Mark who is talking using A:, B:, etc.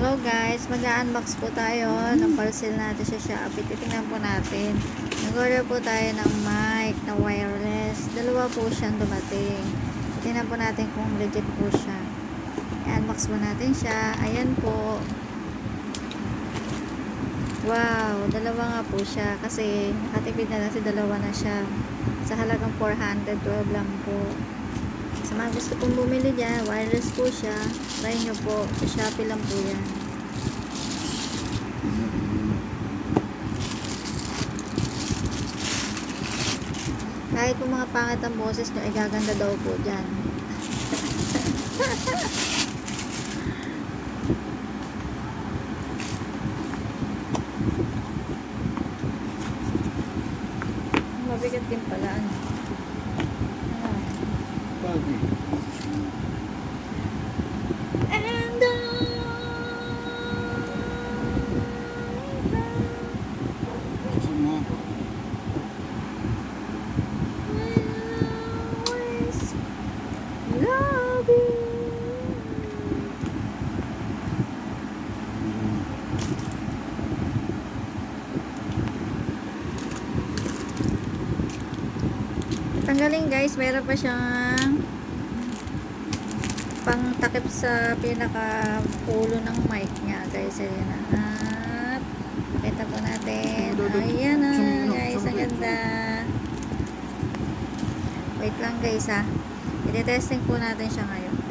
A: Hello guys, mag-unbox po tayo ng parcel natin sa Shopee. Titingnan po natin. Nag-order po tayo ng mic na wireless. Dalawa po siyang dumating. Titingnan po natin kung legit po siya. I-unbox po natin siya. Ayan po. Wow, dalawa nga po siya. Kasi nakatipid na lang si dalawa na siya. Sa halagang 412 lang po. Sa mga gusto pong bumili dyan, wireless po siya. Try nyo po. Sa Shopee lang po yan. Kahit po mga pangit ang boses nyo, ay gaganda daw po dyan. Mabigat din pala.
B: Bagay. Buksan mo.
A: Tanggalin guys, meron pa siyang pang takip sa pinaka pulo ng mic niya guys. Ayan na. At kita po natin. Ayan na guys, ang ganda. Wait lang guys ha. I-testing po natin siya ngayon.